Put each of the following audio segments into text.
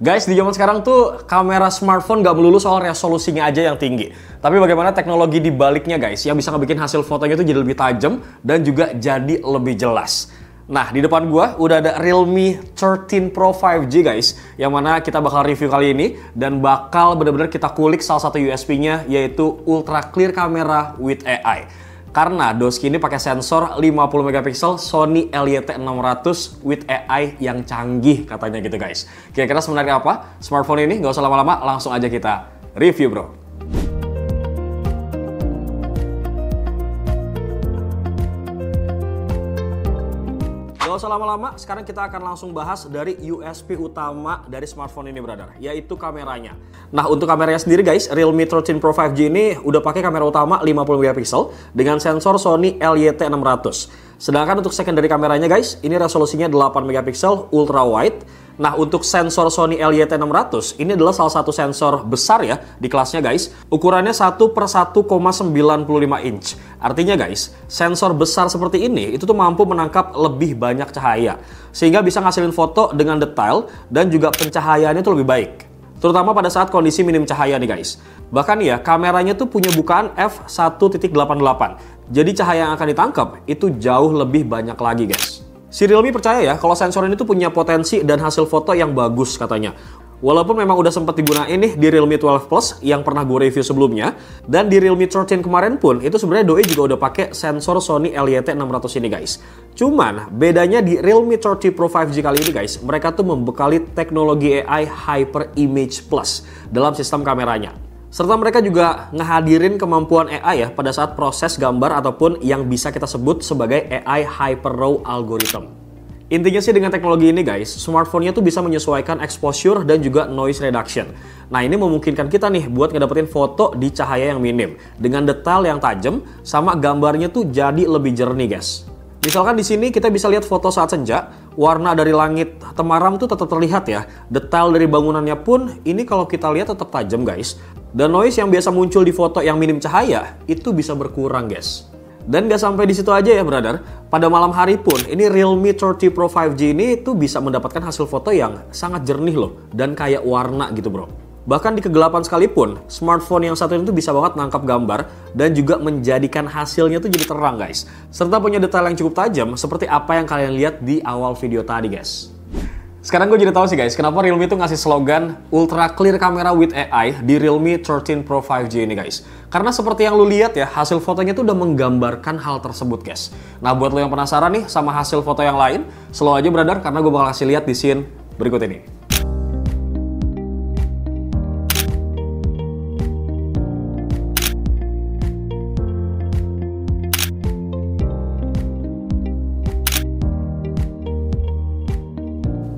Guys, di zaman sekarang tuh kamera smartphone gak melulu soal resolusinya aja yang tinggi. Tapi bagaimana teknologi di baliknya guys, yang bisa ngebikin hasil fotonya tuh jadi lebih tajam dan juga jadi lebih jelas. Nah, di depan gua udah ada Realme 13 Pro 5G guys, yang mana kita bakal review kali ini dan bakal bener-bener kita kulik salah satu USP-nya, yaitu ultra clear camera with AI. Karena Doski ini pakai sensor 50 megapiksel Sony LYT600 with AI yang canggih katanya gitu guys. Kira-kira sebenarnya apa smartphone ini? Gak usah lama-lama, langsung aja kita review bro. Gak usah lama-lama, sekarang kita akan langsung bahas dari USP utama dari smartphone ini brother, yaitu kameranya. Nah, untuk kameranya sendiri guys, Realme 13 Pro 5G ini udah pakai kamera utama 50 megapiksel dengan sensor Sony LYT600. Sedangkan untuk secondary kameranya guys, ini resolusinya 8 megapiksel ultra wide. Nah, untuk sensor Sony LYT600 ini adalah salah satu sensor besar ya di kelasnya guys. Ukurannya 1/1,95 inch. Artinya guys, sensor besar seperti ini itu tuh mampu menangkap lebih banyak cahaya, sehingga bisa ngasilin foto dengan detail dan juga pencahayaannya tuh lebih baik. Terutama pada saat kondisi minim cahaya nih guys. Bahkan ya, kameranya tuh punya bukaan f1.88. Jadi cahaya yang akan ditangkap itu jauh lebih banyak lagi guys. Si Realme percaya ya kalau sensor ini tuh punya potensi dan hasil foto yang bagus katanya. Walaupun memang udah sempat digunain nih di Realme 12 Plus yang pernah gue review sebelumnya, dan di Realme 13 kemarin pun itu sebenarnya doi juga udah pakai sensor Sony LYT600 ini guys. Cuman bedanya di Realme 13 Pro 5G kali ini guys, mereka tuh membekali teknologi AI Hyper Image Plus dalam sistem kameranya. Serta mereka juga ngehadirin kemampuan AI ya pada saat proses gambar ataupun yang bisa kita sebut sebagai AI Hyper Raw Algorithm. Intinya sih dengan teknologi ini guys, smartphone-nya tuh bisa menyesuaikan exposure dan juga noise reduction. Nah, ini memungkinkan kita nih buat ngedapetin foto di cahaya yang minim dengan detail yang tajam sama gambarnya tuh jadi lebih jernih guys. Misalkan di sini kita bisa lihat foto saat senja, warna dari langit temaram tuh tetap terlihat ya. Detail dari bangunannya pun ini kalau kita lihat tetap tajam guys. Dan noise yang biasa muncul di foto yang minim cahaya itu bisa berkurang guys. Dan gak sampai di situ aja ya brother. Pada malam hari pun ini Realme 13 Pro 5G ini tuh bisa mendapatkan hasil foto yang sangat jernih loh dan kayak warna gitu bro. Bahkan di kegelapan sekalipun, smartphone yang satu ini tuh bisa banget nangkap gambar dan juga menjadikan hasilnya tuh jadi terang guys. Serta punya detail yang cukup tajam seperti apa yang kalian lihat di awal video tadi guys. Sekarang gue jadi tahu sih guys, kenapa Realme tuh ngasih slogan Ultra Clear Camera with AI di Realme 13 Pro 5G ini guys. Karena seperti yang lu lihat ya, hasil fotonya tuh udah menggambarkan hal tersebut guys. Nah, buat lo yang penasaran nih sama hasil foto yang lain, slow aja brother karena gue bakal kasih lihat di scene berikut ini.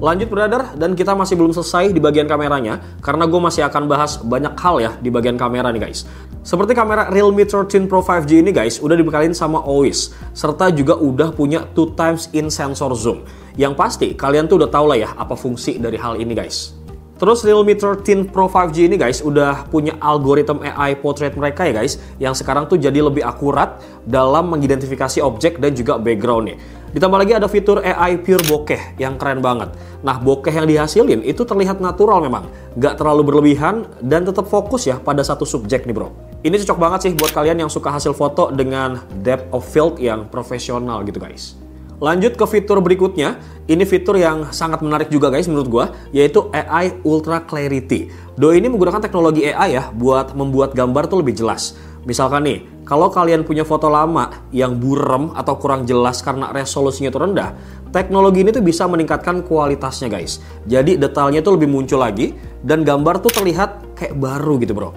Lanjut brother, dan kita masih belum selesai di bagian kameranya karena gue masih akan bahas banyak hal ya di bagian kamera nih guys. Seperti kamera Realme 13 Pro 5G ini guys udah dibekalin sama OIS serta juga udah punya 2x in sensor zoom. Yang pasti kalian tuh udah tau lah ya apa fungsi dari hal ini guys. Terus Realme 13 Pro 5G ini guys udah punya algoritma AI portrait mereka ya guys, yang sekarang tuh jadi lebih akurat dalam mengidentifikasi objek dan juga background nih. Ditambah lagi ada fitur AI Pure Bokeh yang keren banget. Nah, bokeh yang dihasilin itu terlihat natural memang, nggak terlalu berlebihan dan tetap fokus ya pada satu subjek nih bro. Ini cocok banget sih buat kalian yang suka hasil foto dengan depth of field yang profesional gitu guys. Lanjut ke fitur berikutnya, ini fitur yang sangat menarik juga guys menurut gua, yaitu AI Ultra Clarity. Doi ini menggunakan teknologi AI ya buat membuat gambar tuh lebih jelas. Misalkan nih, kalau kalian punya foto lama yang buram atau kurang jelas karena resolusinya tuh rendah, teknologi ini tuh bisa meningkatkan kualitasnya guys. Jadi detailnya tuh lebih muncul lagi dan gambar tuh terlihat kayak baru gitu bro.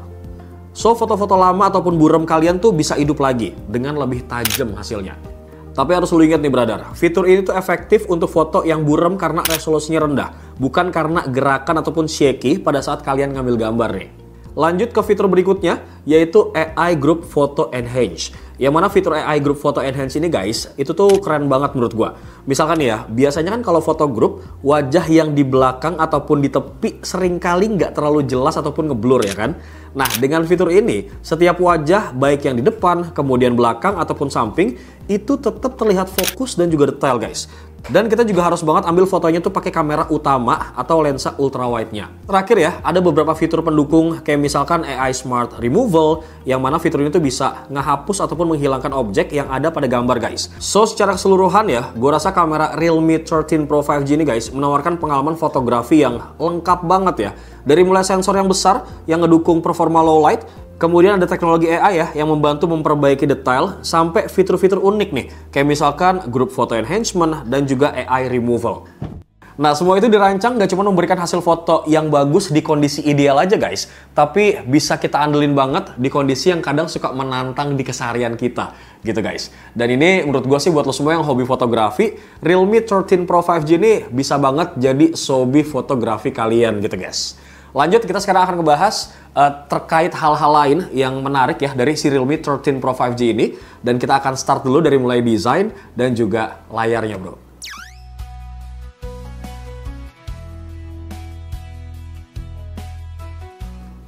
So foto-foto lama ataupun buram kalian tuh bisa hidup lagi dengan lebih tajam hasilnya. Tapi harus lu ingat nih brother, fitur ini tuh efektif untuk foto yang buram karena resolusinya rendah, bukan karena gerakan ataupun shaky pada saat kalian ngambil gambar nih. Lanjut ke fitur berikutnya, yaitu AI Group Photo Enhance. Yang mana fitur AI Group Photo Enhance ini guys, itu tuh keren banget menurut gua. Misalkan ya, biasanya kan kalau foto grup, wajah yang di belakang ataupun di tepi seringkali nggak terlalu jelas ataupun ngeblur ya kan. Nah, dengan fitur ini, setiap wajah baik yang di depan, kemudian belakang ataupun samping, itu tetap terlihat fokus dan juga detail guys. Dan kita juga harus banget ambil fotonya tuh pakai kamera utama atau lensa ultrawide-nya. Terakhir ya, ada beberapa fitur pendukung kayak misalkan AI Smart Removal, yang mana fitur ini tuh bisa ngehapus ataupun menghilangkan objek yang ada pada gambar guys. So secara keseluruhan ya, gue rasa kamera Realme 13 Pro 5G ini guys menawarkan pengalaman fotografi yang lengkap banget ya. Dari mulai sensor yang besar yang ngedukung performa low light, kemudian ada teknologi AI ya yang membantu memperbaiki detail, sampai fitur-fitur unik nih kayak misalkan group photo enhancement dan juga AI removal. Nah, semua itu dirancang gak cuma memberikan hasil foto yang bagus di kondisi ideal aja guys, tapi bisa kita andelin banget di kondisi yang kadang suka menantang di keseharian kita gitu guys. Dan ini menurut gue sih buat lo semua yang hobi fotografi, Realme 13 Pro 5G ini bisa banget jadi sobi fotografi kalian gitu guys. Lanjut, kita sekarang akan ngebahas terkait hal-hal lain yang menarik ya dari si Realme 13 Pro 5G ini. Dan kita akan start dulu dari mulai desain dan juga layarnya bro.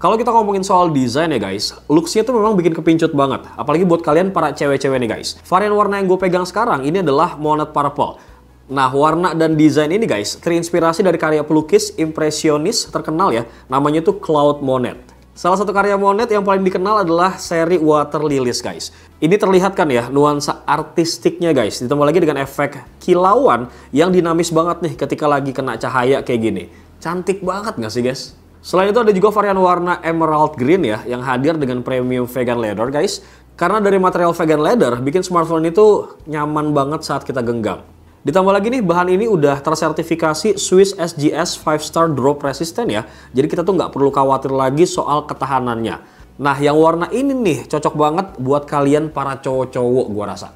Kalau kita ngomongin soal desain ya guys, looks-nya tuh memang bikin kepincut banget. Apalagi buat kalian para cewek-cewek nih guys. Varian warna yang gue pegang sekarang ini adalah Monet Purple. Nah, warna dan desain ini guys terinspirasi dari karya pelukis impresionis terkenal ya, namanya tuh Claude Monet. Salah satu karya Monet yang paling dikenal adalah seri Water Lilies guys. Ini terlihat kan ya nuansa artistiknya guys, ditambah lagi dengan efek kilauan yang dinamis banget nih ketika lagi kena cahaya kayak gini. Cantik banget nggak sih guys? Selain itu ada juga varian warna Emerald Green ya yang hadir dengan premium vegan leather guys. Karena dari material vegan leather bikin smartphone itu nyaman banget saat kita genggam. Ditambah lagi nih, bahan ini udah tersertifikasi Swiss SGS 5-star drop resistant ya. Jadi kita tuh nggak perlu khawatir lagi soal ketahanannya. Nah, yang warna ini nih cocok banget buat kalian para cowok-cowok gua rasa.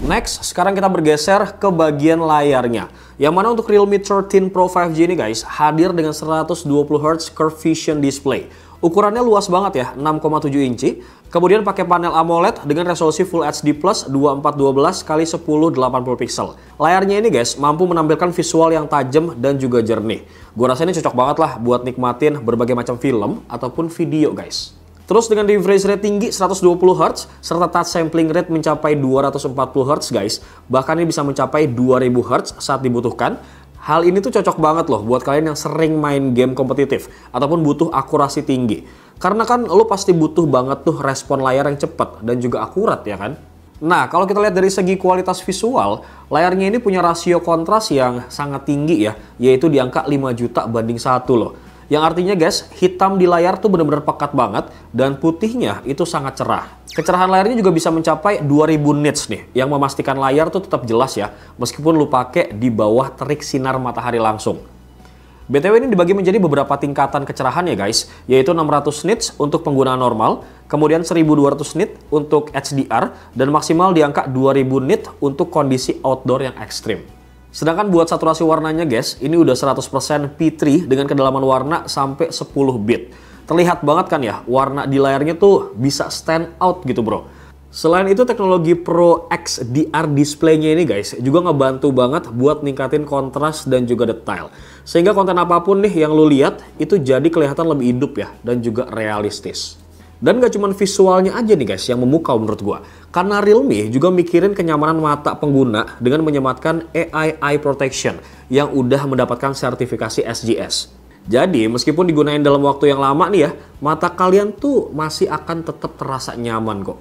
Next, sekarang kita bergeser ke bagian layarnya. Yang mana untuk Realme 13 Pro 5G ini guys, hadir dengan 120Hz Curved Vision Display. Ukurannya luas banget ya, 6,7 inci. Kemudian pakai panel AMOLED dengan resolusi Full HD Plus 2412 x 1080 pixel. Layarnya ini guys, mampu menampilkan visual yang tajam dan juga jernih. Gue rasa ini cocok banget lah buat nikmatin berbagai macam film ataupun video guys. Terus dengan refresh rate tinggi 120Hz serta touch sampling rate mencapai 240Hz guys. Bahkan ini bisa mencapai 2000Hz saat dibutuhkan. Hal ini tuh cocok banget loh buat kalian yang sering main game kompetitif ataupun butuh akurasi tinggi. Karena kan lo pasti butuh banget tuh respon layar yang cepat dan juga akurat ya kan? Nah, kalau kita lihat dari segi kualitas visual, layarnya ini punya rasio kontras yang sangat tinggi ya, yaitu di angka 5 juta banding 1 loh. Yang artinya guys, hitam di layar tuh bener-bener pekat banget dan putihnya itu sangat cerah. Kecerahan layarnya juga bisa mencapai 2000 nits nih, yang memastikan layar tuh tetap jelas ya, meskipun lu pakai di bawah terik sinar matahari langsung. BTW ini dibagi menjadi beberapa tingkatan kecerahan ya guys, yaitu 600 nits untuk penggunaan normal, kemudian 1200 nit untuk HDR, dan maksimal di angka 2000 nit untuk kondisi outdoor yang ekstrim. Sedangkan buat saturasi warnanya guys, ini udah 100% P3 dengan kedalaman warna sampai 10 bit. Terlihat banget kan ya, warna di layarnya tuh bisa stand out gitu bro. Selain itu teknologi Pro XDR display-nya ini guys, juga ngebantu banget buat ningkatin kontras dan juga detail. Sehingga konten apapun nih yang lu lihat, itu jadi kelihatan lebih hidup ya, dan juga realistis. Dan gak cuma visualnya aja nih guys yang memukau menurut gua. Karena Realme juga mikirin kenyamanan mata pengguna dengan menyematkan AI Eye Protection yang udah mendapatkan sertifikasi SGS. Jadi meskipun digunain dalam waktu yang lama nih ya, mata kalian tuh masih akan tetap terasa nyaman kok.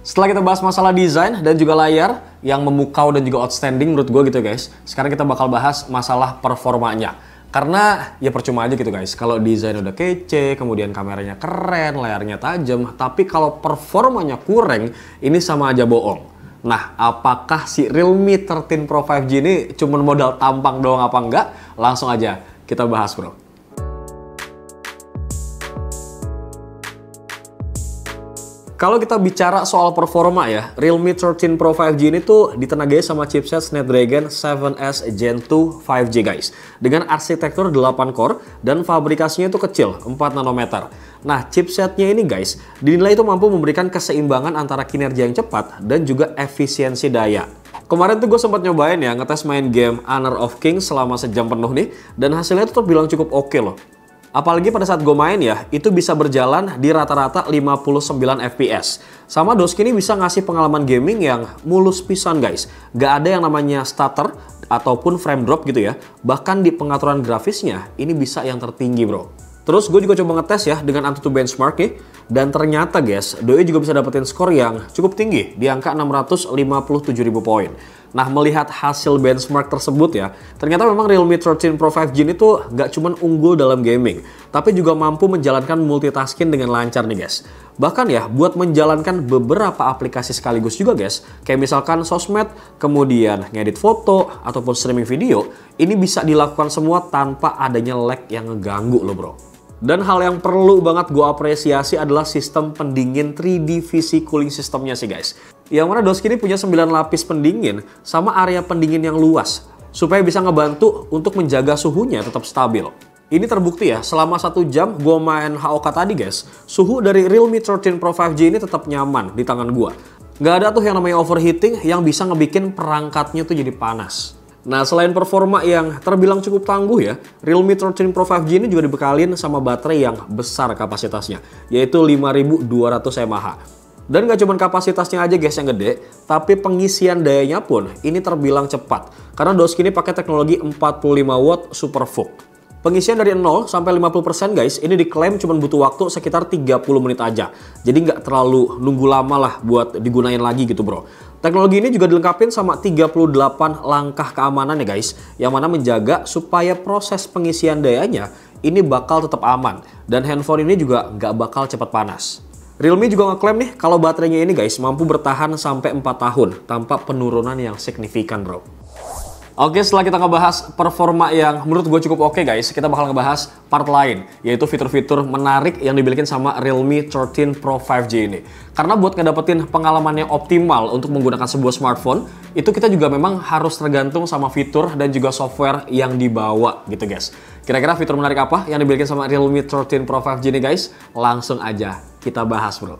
Setelah kita bahas masalah desain dan juga layar yang memukau dan juga outstanding menurut gua gitu guys, sekarang kita bakal bahas masalah performanya. Karena ya percuma aja gitu guys, kalau desain udah kece, kemudian kameranya keren, layarnya tajam, tapi kalau performanya kurang, ini sama aja bohong. Nah, apakah si Realme 13 Pro 5G ini cuma modal tampang doang apa enggak? Langsung aja kita bahas bro. Kalau kita bicara soal performa ya, Realme 13 Pro 5G ini tuh ditenagai sama chipset Snapdragon 7S Gen 2 5G guys. Dengan arsitektur 8 core dan fabrikasinya itu kecil, 4 nanometer. Nah, chipsetnya ini guys, dinilai itu mampu memberikan keseimbangan antara kinerja yang cepat dan juga efisiensi daya. Kemarin tuh gue sempat nyobain ya, ngetes main game Honor of Kings selama sejam penuh nih, dan hasilnya tuh terbilang cukup oke loh. Apalagi pada saat gue main ya, itu bisa berjalan di rata-rata 59 fps. Sama Doski ini bisa ngasih pengalaman gaming yang mulus pisan guys. Gak ada yang namanya stutter ataupun frame drop gitu ya. Bahkan di pengaturan grafisnya, ini bisa yang tertinggi bro. Terus gue juga coba ngetes ya dengan AnTuTu benchmark nih. Dan ternyata guys, Doi juga bisa dapetin skor yang cukup tinggi di angka 657.000 poin. Nah, melihat hasil benchmark tersebut ya, ternyata memang Realme 13 Pro 5G ini tuh gak cuman unggul dalam gaming, tapi juga mampu menjalankan multitasking dengan lancar nih guys. Bahkan ya, buat menjalankan beberapa aplikasi sekaligus juga guys, kayak misalkan sosmed, kemudian ngedit foto, ataupun streaming video, ini bisa dilakukan semua tanpa adanya lag yang ngeganggu loh bro. Dan hal yang perlu banget gue apresiasi adalah sistem pendingin 3D VC cooling systemnya sih guys. Yang mana Doski ini punya 9 lapis pendingin sama area pendingin yang luas. Supaya bisa ngebantu untuk menjaga suhunya tetap stabil. Ini terbukti ya, selama 1 jam gue main HOK tadi guys, suhu dari Realme 13 Pro 5G ini tetap nyaman di tangan gue. Gak ada tuh yang namanya overheating yang bisa ngebikin perangkatnya tuh jadi panas. Nah, selain performa yang terbilang cukup tangguh ya, Realme 13 Pro 5G ini juga dibekalin sama baterai yang besar kapasitasnya, yaitu 5200 mAh. Dan gak cuma kapasitasnya aja guys yang gede, tapi pengisian dayanya pun ini terbilang cepat. Karena Doski ini pakai teknologi 45 watt Super VOOC. Pengisian dari 0 sampai 50% guys, ini diklaim cuma butuh waktu sekitar 30 menit aja. Jadi nggak terlalu nunggu lama lah buat digunain lagi gitu bro. Teknologi ini juga dilengkapi sama 38 langkah keamanan ya guys, yang mana menjaga supaya proses pengisian dayanya ini bakal tetap aman. Dan handphone ini juga nggak bakal cepat panas. Realme juga ngeklaim nih kalau baterainya ini guys mampu bertahan sampai 4 tahun tanpa penurunan yang signifikan bro. Oke, setelah kita ngebahas performa yang menurut gue cukup oke guys, kita bakal ngebahas part lain, yaitu fitur-fitur menarik yang dimiliki sama Realme 13 Pro 5G ini. Karena buat ngedapetin pengalaman yang optimal untuk menggunakan sebuah smartphone, itu kita juga memang harus tergantung sama fitur dan juga software yang dibawa gitu guys. Kira-kira fitur menarik apa yang dimiliki sama Realme 13 Pro 5G ini guys? Langsung aja kita bahas bro.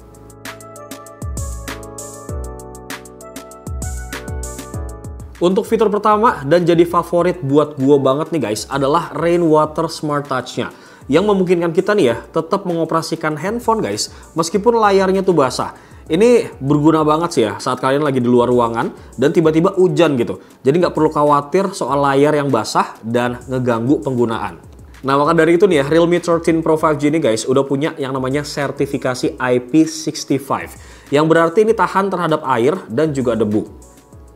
Untuk fitur pertama dan jadi favorit buat gua banget nih guys adalah Rainwater Smart Touch-nya. Yang memungkinkan kita nih ya tetap mengoperasikan handphone guys meskipun layarnya tuh basah. Ini berguna banget sih ya saat kalian lagi di luar ruangan dan tiba-tiba hujan gitu. Jadi nggak perlu khawatir soal layar yang basah dan ngeganggu penggunaan. Nah maka dari itu nih ya Realme 13 Pro 5G ini guys udah punya yang namanya sertifikasi IP65. Yang berarti ini tahan terhadap air dan juga debu.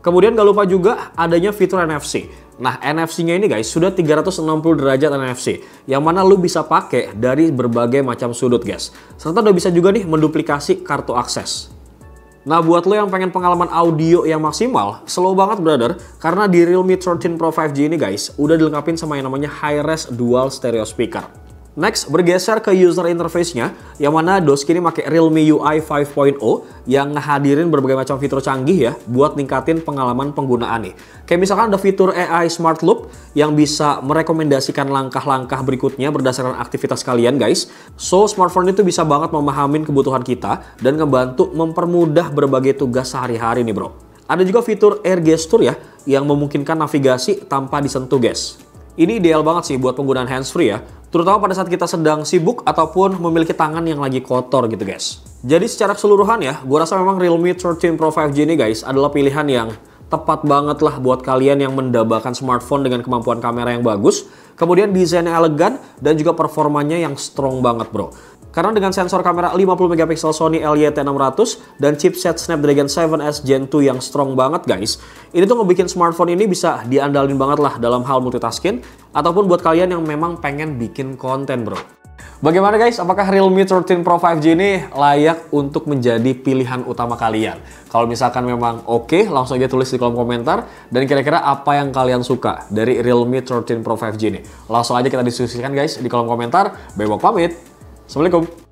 Kemudian gak lupa juga adanya fitur NFC. Nah, NFC-nya ini guys sudah 360 derajat NFC, yang mana lu bisa pakai dari berbagai macam sudut guys. Serta udah bisa juga nih menduplikasi kartu akses. Nah, buat lo yang pengen pengalaman audio yang maksimal, slow banget brother, karena di Realme 13 Pro 5G ini guys udah dilengkapi sama yang namanya high-res dual stereo speaker. Next, bergeser ke user interface-nya, yang mana Doski ini pakai Realme UI 5.0 yang ngehadirin berbagai macam fitur canggih ya buat ningkatin pengalaman penggunaan nih. Kayak misalkan ada fitur AI Smart Loop yang bisa merekomendasikan langkah-langkah berikutnya berdasarkan aktivitas kalian guys. So, smartphone itu bisa banget memahamin kebutuhan kita dan ngebantu mempermudah berbagai tugas sehari-hari nih bro. Ada juga fitur Air Gesture ya yang memungkinkan navigasi tanpa disentuh guys. Ini ideal banget sih buat penggunaan handsfree ya, terutama pada saat kita sedang sibuk ataupun memiliki tangan yang lagi kotor gitu guys. Jadi secara keseluruhan ya, gue rasa memang Realme 13 Pro 5G ini guys adalah pilihan yang tepat banget lah buat kalian yang mendambakan smartphone dengan kemampuan kamera yang bagus, kemudian desainnya elegan dan juga performanya yang strong banget bro. Karena dengan sensor kamera 50 MP Sony LYT600 dan chipset Snapdragon 7S Gen 2 yang strong banget guys, ini tuh ngebikin smartphone ini bisa diandalin banget lah dalam hal multitasking ataupun buat kalian yang memang pengen bikin konten bro. Bagaimana guys, apakah Realme 13 Pro 5G ini layak untuk menjadi pilihan utama kalian? Kalau misalkan memang oke, langsung aja tulis di kolom komentar dan kira-kira apa yang kalian suka dari Realme 13 Pro 5G ini. Langsung aja kita diskusikan guys di kolom komentar. Bebok pamit. Assalamualaikum.